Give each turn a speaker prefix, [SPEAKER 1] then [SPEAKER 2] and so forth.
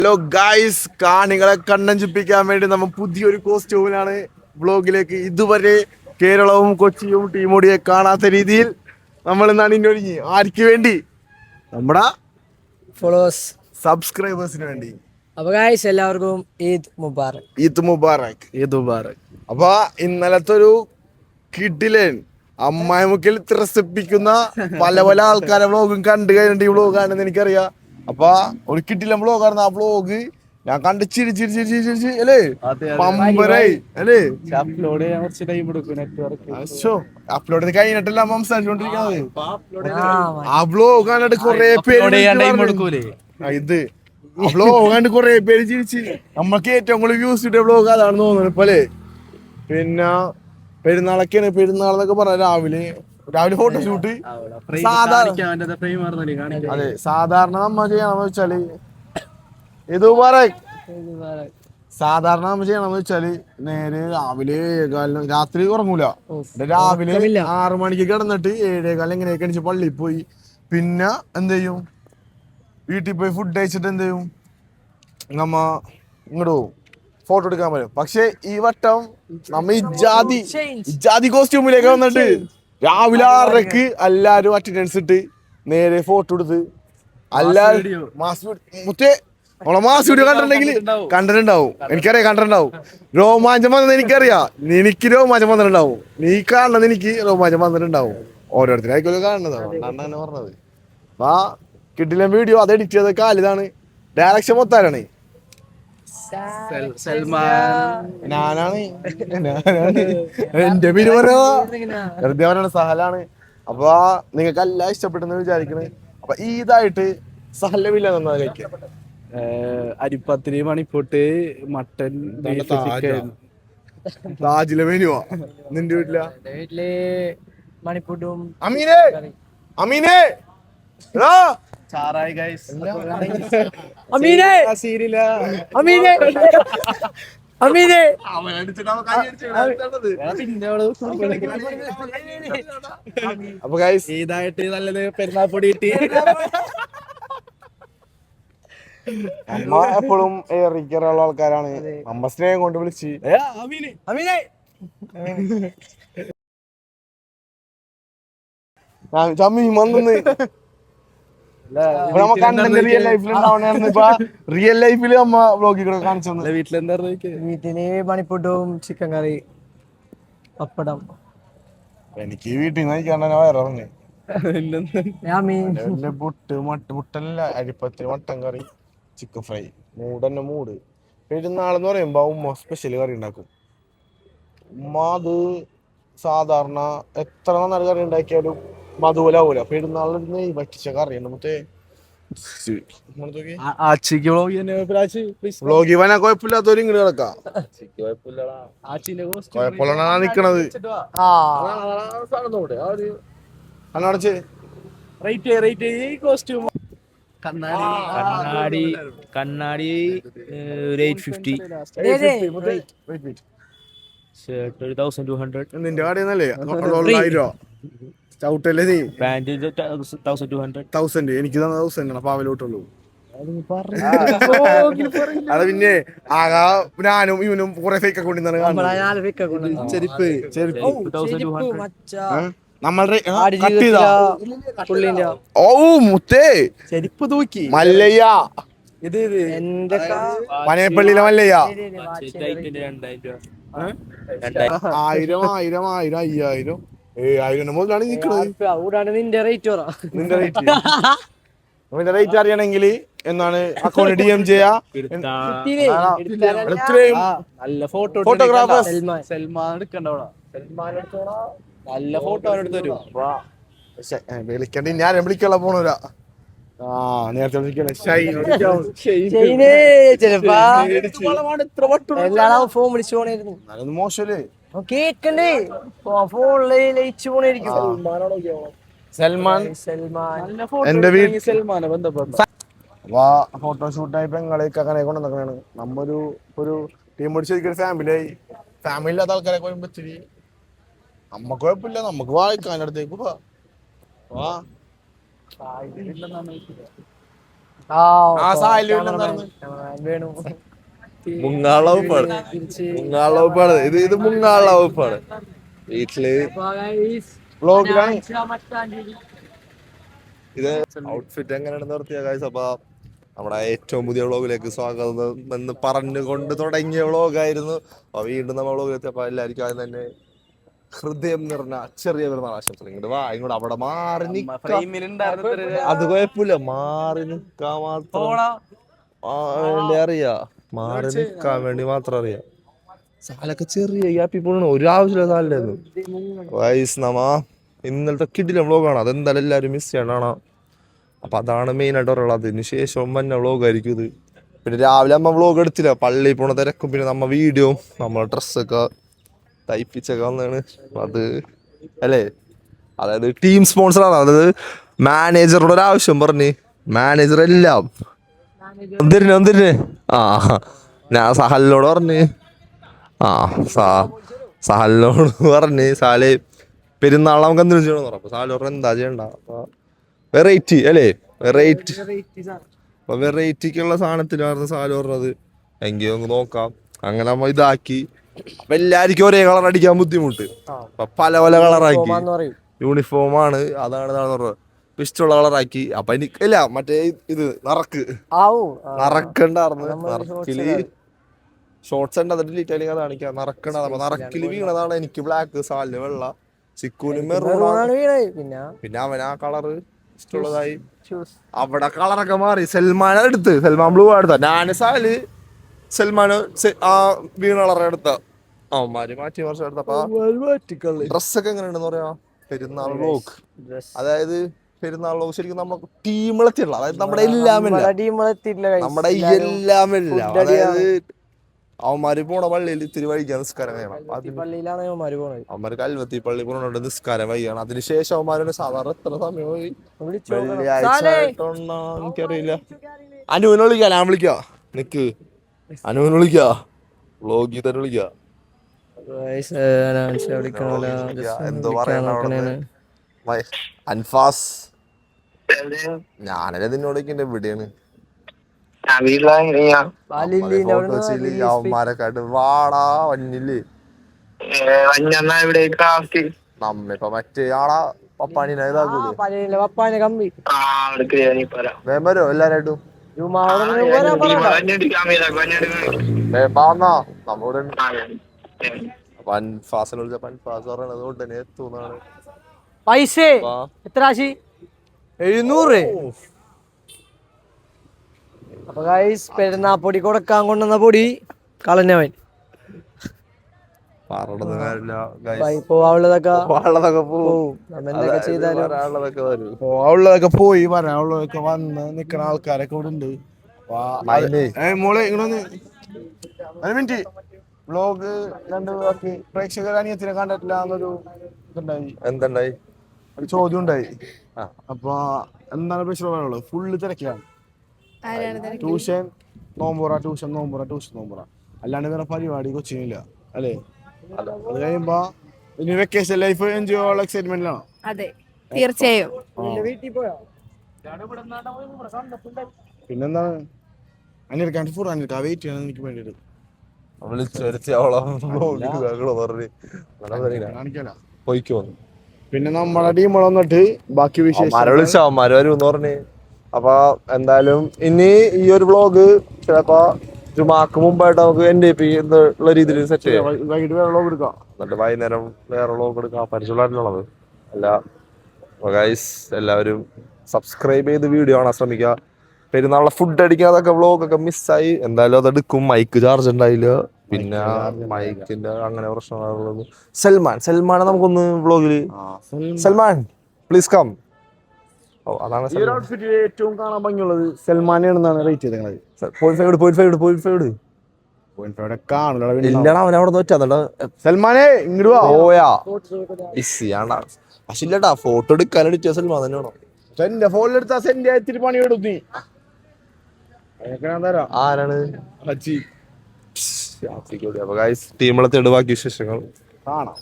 [SPEAKER 1] Hello guys, കാണികളെ കണ്ണഞ്ചിപ്പിക്കാൻ വേണ്ടി നമ്മൾ പുതിയൊരു കോസ്റ്റ്യൂമിലാണ് വ്ളോഗിലേക്ക്. ഇതുവരെ കേരളവും കൊച്ചിയും ടീമോടിയെ കാണാത്ത രീതിയിൽ നമ്മൾ ഇന്നാണ് ഇന്നൊരുങ്ങി. ആർക്ക് വേണ്ടി? നമ്മുടെ
[SPEAKER 2] ഫോളോവേഴ്സ്
[SPEAKER 1] സബ്സ്ക്രൈബേഴ്സിന് വേണ്ടി.
[SPEAKER 2] അപ്പൊ ഗായ്സ് എല്ലാവർക്കും ഈദ് മുബാറക്.
[SPEAKER 1] ഈദ് മുബാറക്, ഈദ് മുബാറക്. അപ്പൊ ഇന്നലത്തെ ഒരു കിഡിലൻ അമ്മായിമുക്കിൽ ത്രസിപ്പിക്കുന്ന പല പല ആൾക്കാരെ വ്ളോഗും കണ്ടു കഴിഞ്ഞിട്ട് ഈ വ്ളോഗാണെന്ന് എനിക്കറിയാം. അപ്പൊ ഒരു കിട്ടില്ല വ്ളോഗായിരുന്നു ആ വ്ളോഗ്. ഞാൻ കണ്ട് ചിരി ചിരി ചിരി ചിരി ചിരി അല്ലേ പമ്പരായി അല്ലേ. അപ്ലോഡ് ചെയ്ത് കഴിഞ്ഞിട്ടല്ല സംസാരിച്ചോണ്ടിരിക്കുന്നത്. ആ വ്ളോഗ് കണ്ടിട്ട് കൊറേ പേര് ഇത് വ്ളോഗ് കണ്ട് കൊറേ പേര് ചിരിച്ച്. നമ്മൾക്ക് ഏറ്റവും കൂടുതൽ വ്യൂസ് കിട്ടിയ വ്ളോഗ് അതാണ് തോന്നുന്നത് ഇപ്പൊ അല്ലേ. പിന്നെ പെരുന്നാളൊക്കെയാണ്. പെരുന്നാളെന്നൊക്കെ പറഞ്ഞ രാവിലെ ഫോട്ടോഷൂട്ട്. അതെ, സാധാരണ നമ്മ ചെയ്യണമെന്ന് വെച്ചാല് ഇത് സാധാരണ നമ്മ ചെയ്യണമെന്ന് വെച്ചാല് നേരെ രാവിലെ 7:15 രാത്രി ഉറങ്ങൂല. രാവിലെ 6 മണിക്ക് കിടന്നിട്ട് 7:15 എങ്ങനെയൊക്കെ എണിച്ച് പള്ളിയിൽ പോയി. പിന്നെ എന്ത് ചെയ്യും? വീട്ടിൽ പോയി ഫുഡ് കഴിച്ചിട്ട് എന്ത് ചെയ്യും? നമ്മ ഇങ്ങോട്ട് പോകും, ഫോട്ടോ എടുക്കാൻ പറ്റും. പക്ഷെ ഈ വട്ടം നമ്മ ഇജാതി കോസ്റ്റ്യൂമിലേക്ക് വന്നിട്ട് രാവിലെ 6:00 എല്ലാരും അറ്റൻഡൻസ് ഇട്ട് നേരെ ഫോട്ടോ എടുത്ത് എല്ലാരും മാസ് വീഡിയോ കണ്ടിട്ടുണ്ടാവും. എനിക്കറിയാം, കണ്ടിട്ടുണ്ടാവും. രോമാഞ്ചം വന്നത് എനിക്കറിയാം. എനിക്ക് രോമാഞ്ചം വന്നിട്ടുണ്ടാവും. നീ കാണുന്നത് എനിക്ക് രോമാഞ്ചം വന്നിട്ടുണ്ടാവും. ഓരോരുത്തരായിരിക്കും കാണുന്നത്. അങ്ങനെ പറഞ്ഞത് ആ കിട്ടില്ല വീഡിയോ. അത് എഡിറ്റ് ചെയ്ത കാലിതാണ്. ഡയറക്ഷൻ മൊത്താരാണ് ഞാനാണ്. എന്റെ പേര് വെറുതെ പറയണ സഹലാണ്. അപ്പൊ നിങ്ങൾക്ക് എല്ലാം ഇഷ്ടപ്പെട്ടെന്ന് വിചാരിക്കണേ. അപ്പൊ ഈദായിട്ട് സഹലമില്ല നന്നാ കഴിക്കാൻ
[SPEAKER 3] അരിപ്പത്തിരി, മണിപ്പൊട്ട്, മട്ടൻ,
[SPEAKER 1] താജിലെ മെനുവാ. നിന്റെ വീട്ടില്
[SPEAKER 2] മണിപ്പൂട്ടും
[SPEAKER 1] അമീനെ
[SPEAKER 3] ചാറായി ഗൈസ്.
[SPEAKER 1] അപ്പൊ ഗൈസ്
[SPEAKER 3] ഇതായിട്ട് നല്ലത് പെരുന്നാൾ പൊടി കിട്ടി.
[SPEAKER 1] അമ്മ എപ്പോഴും ഏറിക്കറുള്ള ആൾക്കാരാണ്. അമ്മ സ്നേഹം കൊണ്ട് വിളിച്ച് ചമ്മീൻ വന്നു. റിയൽ ലൈഫിൽ ഉണ്ടാവണായിരുന്നു. ഇപ്പൊ റിയൽ ലൈഫില് അമ്മ വ്ളോഗിൽ കാണിച്ചു.
[SPEAKER 2] വീട്ടില് മണിപ്പൂട്ടും ചിക്കൻ കറി, പപ്പടം.
[SPEAKER 1] എനിക്ക് വീട്ടിൽ നിന്ന് കഴിക്കാണ്ട് വയറിറങ്ങി. മുട്ടല്ല, അരിപ്പത്തിരി, മട്ടൻ കറി, ചിക്കൻ ഫ്രൈ, മൂട്. പെരുന്നാളെന്ന് പറയുമ്പോ ഉമ്മ സ്പെഷ്യൽ കറി ഉണ്ടാക്കും. ഉമ്മ അത് സാധാരണ എത്ര നന്നായി കറി ഉണ്ടാക്കിയാലും മധുലാവൂല. പെരുന്നാളിൽ നെയ് വറ്റിച്ച കറിയുണ്ട്. മറ്റേ വ്ളോഗിവനെ കുഴപ്പമില്ലാത്തൊരു ഇങ്ങോട്ട് കിടക്കാം. കുഴപ്പമില്ല നിക്കണത്. അന്നടച്ച്
[SPEAKER 4] കണ്ണാടി ഒരു 850, ഷർട്ട് ഒരു 1200.
[SPEAKER 1] നിന്റെ കടയെന്നല്ലേ 1000 ചവിട്ടല്ലേ നീ?
[SPEAKER 4] പാന്റ് 1200.
[SPEAKER 1] എനിക്ക് 1000 പാവലോട്ടുള്ളൂ. അത് പിന്നെ ആകാ ഞാനും ഇവനും കുറെ ഫേക്ക് അക്കൗണ്ടിൽ ഓ മുത്തേ ചെരുപ്പ് തൂക്കി മല്ലയ്യ. ഇത് പനയപ്പള്ളിയിലെ മല്ലയ്യ. 1000 5000 7000 മുതലാണ് നിൽക്കുന്നത്.
[SPEAKER 2] നിന്റെ റേറ്റ്
[SPEAKER 1] അറിയണമെങ്കിൽ എന്നാണ് അക്കൗണ്ട് DM ചെയ്യാ.
[SPEAKER 3] നല്ല
[SPEAKER 1] ഫോട്ടോഗ്രാഫേഴ്സ്
[SPEAKER 3] സൽമാൻ എടുക്കണ്ടോടാ. നല്ല ഫോട്ടോ എടുത്ത് തരും.
[SPEAKER 1] വിളിക്കണ്ട, ഞാൻ വിളിക്കാനുള്ള പോണോരാ. നേരത്തെ വിളിക്കണേ
[SPEAKER 2] ഫോൺ വിളിച്ചു പോണായിരുന്നു.
[SPEAKER 1] മോശല്ലേ
[SPEAKER 2] കേക്കണ്ടേ ഫോണില്
[SPEAKER 1] സൽമാൻ.
[SPEAKER 3] എന്റെ വീട്ടിൽ സൽമാനെ ബന്ധപ്പെട്ട
[SPEAKER 1] ഫോട്ടോഷൂട്ടായി പെങ്ങളെയൊക്കെ അങ്ങനെ കൊണ്ടുവന്നേക്കണാണ്. ഒരു ടീം പിടിച്ചൊരു ഫാമിലി ഇല്ലാത്ത ആൾക്കാരെ കൊണ്ടുമ്പോ ഇച്ചിരി നമ്മക്ക് കുഴപ്പമില്ല. നമുക്ക് വായിക്കാൻ അടുത്തേക്ക് ആ സാഹചര്യം ഉണ്ടായിരുന്നു.
[SPEAKER 2] വേണു
[SPEAKER 3] മുങ്ങാള വകുപ്പാണ്. മുങ്ങാള വകുപ്പാണ് ഇത് മുങ്ങാള വകുപ്പാണ്. വീട്ടില്
[SPEAKER 1] വ്ളോഗിലാണ്.
[SPEAKER 3] ഇത് ഔട്ട്ഫിറ്റ് എങ്ങനെയാണെന്ന് നിർത്തിയ കാഴ്ച. അപ്പൊ നമ്മുടെ ഏറ്റവും പുതിയ വ്ളോഗിലേക്ക് സ്വാഗതം എന്ന് പറഞ്ഞുകൊണ്ട് തുടങ്ങിയ വ്ളോഗായിരുന്നു. അപ്പൊ വീണ്ടും നമ്മൾ വ്ളോഗിലെത്തിയപ്പോ എല്ലാവർക്കും ആദ്യം തന്നെ ഹൃദയം നിറഞ്ഞ ചെറിയ പെരുന്നാൾ ആശംസകൾ. ഇങ്ങോട്ട് വാ, ഇങ്ങോട്ട് അവിടെ മാറി നിൽക്കാം. അത് കുഴപ്പമില്ല, മാറി നിൽക്കാൻ മാത്രം വേണ്ടി അറിയാ, മാറി നിൽക്കാൻ വേണ്ടി മാത്രം അറിയാം. സാലൊക്കെ ചെറിയ ഗ്യാപ്പിൽ പോകണം, ഒരു ആവശ്യമില്ല സാലിലായിരുന്നു. വയസ്സ് നമ്മ ഇന്നലത്തെ കിടിലം വ്ളോഗാണ്, അതെന്തായാലും എല്ലാവരും മിസ് ചെയ്യണം. അപ്പൊ അതാണ് മെയിൻ ആയിട്ട് പറയുള്ളത്. അതിന് ശേഷം തന്നെ വ്ളോഗായിരിക്കും ഇത്. പിന്നെ രാവിലെ നമ്മ വ്ളോഗ് എടുത്തില്ല, പള്ളിയിൽ പോണ തിരക്കും പിന്നെ നമ്മ വീഡിയോ നമ്മളെ ഡ്രസ്സൊക്കെ തയ്പ്പിച്ചൊക്കെ വന്നാണ്. അത് അല്ലേ, അതായത് ടീം സ്പോൺസറാണ്. അതായത് മാനേജറുടെ ഒരു ആവശ്യം പറഞ്ഞ് മാനേജർ എല്ലാം ഒന്നിരിന് ആ ഞാൻ സഹലിനോട് പറഞ്ഞ് സഹലിനോട് പറഞ്ഞ് സാല് പെരുന്നാൾ നമുക്ക് എന്തിനും ചെയ്യണമെന്ന് പറഞ്ഞു. അപ്പൊ സാല് പറഞ്ഞ എന്താ ചെയ്യണ്ട, അപ്പൊ വെറൈറ്റി അല്ലേ, അപ്പൊ വെറൈറ്റിക്കുള്ള സാധനത്തിലായിരുന്നു സാല് പറഞ്ഞത്. എങ്കിൽ നമുക്ക് നോക്കാം. അങ്ങനെ നമ്മ ഇതാക്കി. അപ്പൊ എല്ലാവർക്കും ഒരേ കളർ അടിക്കാൻ ബുദ്ധിമുട്ട്, അപ്പൊ പല പല കളറാക്കി. യൂണിഫോമാണ്, അതാണ് പറഞ്ഞത്. ഇഷ്ടമുള്ള കളറാക്കി. അപ്പൊ എനിക്കില്ല മറ്റേ ഇത് നറക്കണ്ടായിരുന്നു. നറക്കില് ഷോർട്സ് ഉണ്ട്, അത് ഡിലീറ്റ് ആയി കാണിക്കാം. നറക്കണ്ടായിരുന്നു. നറക്കില് വീണതാണ് എനിക്ക് ബ്ലാക്ക്, സാലിന് വെള്ള, ചിക്കൂന് മെറൂണാണ്. പിന്നെ അവൻ ആ കളറ് ഇഷ്ടമുള്ളതായി. അവിടെ കളറൊക്കെ മാറി. സൽമാൻ എടുത്ത്, സൽമാൻ ബ്ലൂ എടുത്ത, ഞാന് സാല് സൽമാന് ആ വീണ കളർ എടുത്ത. അവന്മാര് മാറ്റി മറിച്ച് എടുത്തപ്പോ ഡ്രസ്സൊക്കെ എങ്ങനെയുണ്ടെന്ന് പറയാ. പെരുന്നാൾ വ്ളോഗ്, അതായത് പെരുന്നാൾ വ്ളോഗ് ശരിക്കും നമ്മൾ ടീമിലെത്തിയുള്ള, അതായത് നമ്മുടെ എല്ലാമല്ല, നമ്മുടെ എല്ലാമല്ല. അതായത് അവന്മാര് പോണ പള്ളിയിൽ ഇത്തിരി വൈകിയ നിസ്കാരം കഴിയണം. അവന്മാര് കൽവത്തി പള്ളി പോണോണ്ട് നിസ്കാരം വൈകിയാണ്. അതിനുശേഷം അവന്മാരുടെ സാധാരണ എത്ര സമയം പോയി, വെള്ളിയാഴ്ച എനിക്കറിയില്ല. അനുവിനെ വിളിക്കാ, ഞാൻ വിളിക്കാ, നിക്ക് അനുവിനെ വിളിക്കാ, വ്ളോഗിൽ തന്നെ വിളിക്കാ. എന്തോ പറയണ അൻഫാസ്, ഞാനല്ലേ നിന്നോടൊക്കെ എവിടെയാണ് അവന്മാരെക്കാട്ട് വാടാ വന്നില്ലേ. നമ്മിപ്പ മറ്റേ ആളാ പപ്പാനിനെ ഇതാക്കൂലേ, വരോ എല്ലാരായിട്ടും നമ്മോട്. അപ്പൊ അൻഫാസിനെ വിളിച്ചപ്പോ അൻഫാസ് പറയണത് ഉടനെ എത്തുന്നാണ്.
[SPEAKER 2] പൈസ എത്ര 700. അപ്പൊ ഗൈസ് പെരുന്നാപ്പൊടി കൊടുക്കാൻ കൊണ്ടുവന്ന പൊടി കളഞ്ഞവൻ.
[SPEAKER 1] പോവാനുള്ളതൊക്കെ പോയി, വരാനുള്ളതൊക്കെ വന്ന് നിക്കണ ആൾക്കാരൊക്കെ ഇവിടെ ഉണ്ട്. മോളെ ഇങ്ങനൊന്ന് ഒരു മിനിറ്റ്. വ്ളോഗ് രണ്ട് പ്രേക്ഷകർ അനിയത്തിനെ കണ്ടിട്ടില്ല എന്നൊരു ഇതുണ്ടായി.
[SPEAKER 3] എന്തുണ്ടായി?
[SPEAKER 1] ഒരു ചോദ്യം ഉണ്ടായി. അപ്പൊ എന്താണ് പ്രശ്നം പറയാനുള്ളത്? ഫുള്ള് തിരക്കിലാണ്. ട്യൂഷൻ നോമ്പുറ, ട്യൂഷൻ നോമ്പുറ, ട്യൂഷൻ നോമ്പുറ, അല്ലാണ്ട് വേറെ പരിപാടി കൊച്ചിനില്ല അല്ലേ? അത് കഴിയുമ്പോ ഇനി വെക്കേഷൻ ലൈഫ് എൻജോയ് ചെയ്യാനുള്ള എക്സൈറ്റ്മെന്റിലാണോ?
[SPEAKER 5] അതെ, തീർച്ചയായും.
[SPEAKER 1] പിന്നെന്താണ് അനിയർക്കാണ്ട് ഫുഡ് അനിയർക്ക് വെയിറ്റ് ചെയ്യണം എനിക്ക് വേണ്ടിട്ട്. പിന്നെ നമ്മുടെ ടീമുകൾ വന്നിട്ട് ബാക്കി
[SPEAKER 3] വിശേഷന്മാര് വരും പറഞ്ഞ്. അപ്പൊ എന്തായാലും ഇനി ഈ ഒരു വ്ളോഗ് ചിലപ്പോ ജുമാക്ക് മുമ്പായിട്ട് നമുക്ക് NDP എന്നുള്ള രീതിയിൽ സെറ്റ് ചെയ്യാം.
[SPEAKER 1] വൈകിട്ട് വേറെ വ്ളോഗ് എടുക്കാം,
[SPEAKER 3] എന്നിട്ട് വൈകുന്നേരം വേറെ വ്ളോഗ് എടുക്കാം. പരിചയമുള്ളത് അല്ല. ഗൈസ് എല്ലാവരും സബ്സ്ക്രൈബ് ചെയ്ത് വീഡിയോ കാണാൻ ശ്രമിക്കുക. പെരുന്നാളെ ഫുഡ് അടിക്കാതൊക്കെ വ്ളോഗൊക്കെ മിസ്സായി. എന്തായാലും അതെടുക്കും. മൈക്ക് ചാർജ് ഉണ്ടായില്ല, പിന്നെ മൈക്കിന്റെ അങ്ങനെ പ്രശ്നങ്ങളുള്ളത്. സൽമാനെ നമുക്കൊന്ന് വ്ളോഗില്, സൽമാൻ പ്ലീസ് കം. അതാണ്
[SPEAKER 1] ഏറ്റവും കാണാൻ ഭംഗിയുള്ളത് സൽമാനെയാണെന്നാണ് റേറ്റ് ചെയ്തത്.
[SPEAKER 3] ഇല്ലടാ അവൻ അവിടെ നോറ്റാ
[SPEAKER 1] സൽമാനെ ഇങ്ങോട്ട്
[SPEAKER 3] പോയാ ബിസിയാണ്ടാ. പക്ഷെ ഇല്ലട്ടാ ഫോട്ടോ എടുക്കാൻ എടുത്ത സൽമാൻ തന്നെയാണോ?
[SPEAKER 1] എന്റെ ഫോണിലെടുത്ത സെന്റ് ഇത്തിരി പണി എടുത്തു നീ.
[SPEAKER 3] ആരാണ്? ടീമുകളെ തെളിവാക്കിയ വിശേഷങ്ങൾ കാണാം.